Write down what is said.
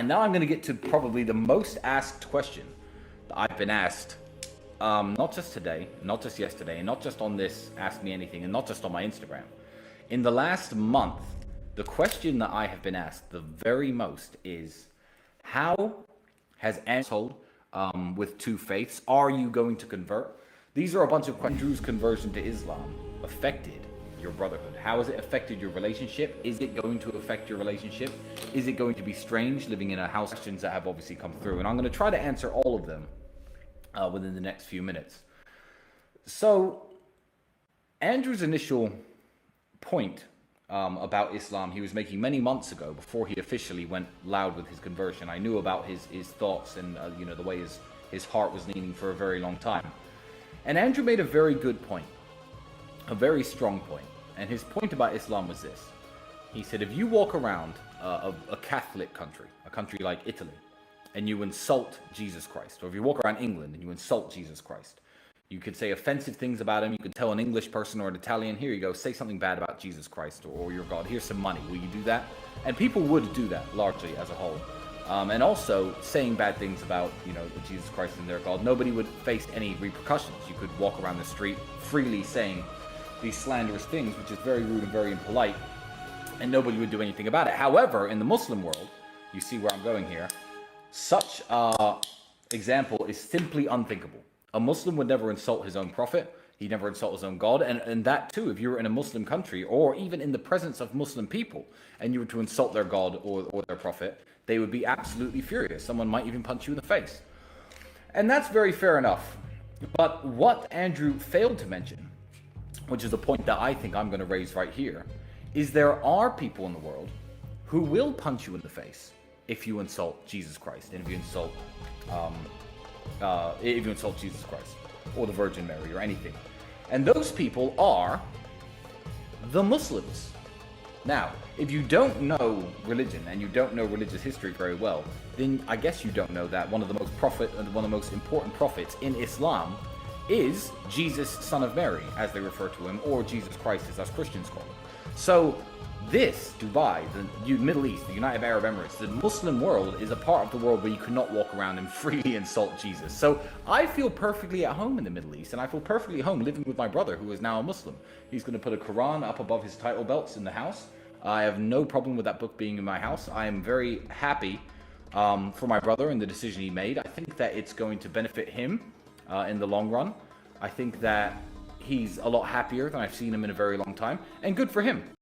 And now I'm going to get to probably the most asked question that I've been asked, not just today, not just yesterday, and not just on this Ask Me Anything, and not just on my Instagram. In the last month, the question that I have been asked the very most is, how has Andrew with two faiths, are you going to convert? These are a bunch of questions. Andrew's conversion to Islam affected your brotherhood? How has it affected your relationship? Is it going to affect your relationship? Is it going to be strange living in a house? Questions that have obviously come through, and I'm going to try to answer all of them within the next few minutes. So, Andrew's initial point about Islam he was making many months ago, before he officially went loud with his conversion. I knew about his thoughts and the way his heart was leaning for a very long time. And Andrew made a very good point, a very strong point. And his point about Islam was this. He said, if you walk around a Catholic country, a country like Italy, and you insult Jesus Christ, or if you walk around England and you insult Jesus Christ, you could say offensive things about him. You could tell an English person or an Italian, here you go, say something bad about Jesus Christ or your God. Here's some money. Will you do that? And people would do that largely as a whole. And also saying bad things about, Jesus Christ and their God. Nobody would face any repercussions. You could walk around the street freely saying these slanderous things, which is very rude and very impolite, and nobody would do anything about it. However, in the Muslim world, you see where I'm going here, such example is simply unthinkable. A Muslim would never insult his own prophet. He'd never insult his own God. And that too, if you were in a Muslim country, or even in the presence of Muslim people, and you were to insult their God or their prophet, they would be absolutely furious. Someone might even punch you in the face. And that's very fair enough. But what Andrew failed to mention, which is a point that I think I'm going to raise right here, is there are people in the world who will punch you in the face if you insult Jesus Christ, and if you insult Jesus Christ or the Virgin Mary or anything. And those people are the Muslims. Now, if you don't know religion and you don't know religious history very well, then I guess you don't know that one of the most important prophets in Islam is Jesus, son of Mary, as they refer to him, or Jesus Christ, as us Christians call him. So this, Dubai, the Middle East, the United Arab Emirates, the Muslim world is a part of the world where you cannot walk around and freely insult Jesus. So I feel perfectly at home in the Middle East, and I feel perfectly at home living with my brother, who is now a Muslim. He's going to put a Quran up above his title belts in the house. I have no problem with that book being in my house. I am very happy for my brother and the decision he made. I think that it's going to benefit him in the long run. I think that he's a lot happier than I've seen him in a very long time, and good for him.